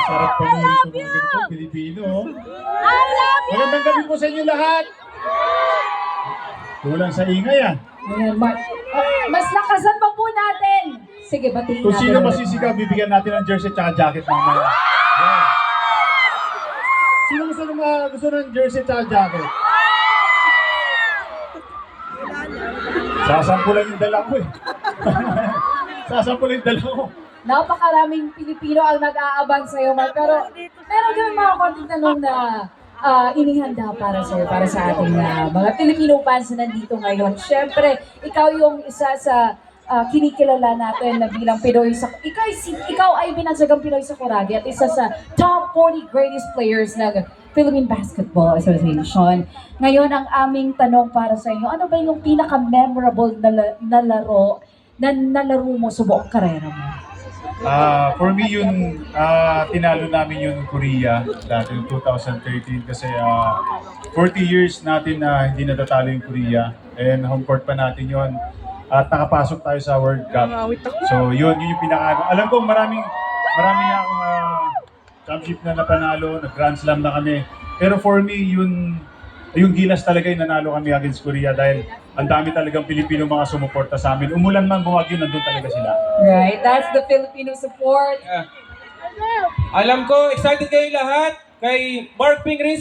Sarap panoorin itong mga ganitong Pilipino. Magandang gabi po sa inyo lahat. Kulang sa ingay ah. Ayan, mas lakasan pa po natin. Sige, batiin Kung natin. sino masisigaw, bibigyan natin ng jersey at jacket mamaya. Yan. Sino gusto ng jersey at jacket? Sasampulan yung dala ko eh. Sasampulan yung dala ko. Napakaraming Pilipino ang nag-aabang sa'yo, Mark. Pero meron kami mga konting tanong na inihanda para sa'yo, para sa ating mga Filipino fans na nandito ngayon. Siyempre, ikaw yung isa sa kinikilala natin na bilang Pinoy sa... Ikaw ay binansagang Pinoy sa Coragi at isa sa top 40 greatest players ng Philippine Basketball Association. Ngayon, ang aming tanong para sa inyo, ano ba yung pinaka-memorable na laro na nalaro mo sa buong karera mo? For me, yun, tinalo namin yung Korea dati yung 2013 kasi 40 years natin na hindi natatalo yung Korea and home court pa natin yun at nakapasok tayo sa World Cup. So yun yung pinaka alam ko marami na akong championship na napanalo, nag-Grand Slam na kami. Pero for me, yung Gilas talaga yung nanalo kami against Korea dahil ang dami talagang Pilipino mga sumuporta sa amin. Umulan man, bumagyo, nandun talaga sila. Right, that's the Filipino support. Alam ko, excited kayo lahat kay Mark Pingris.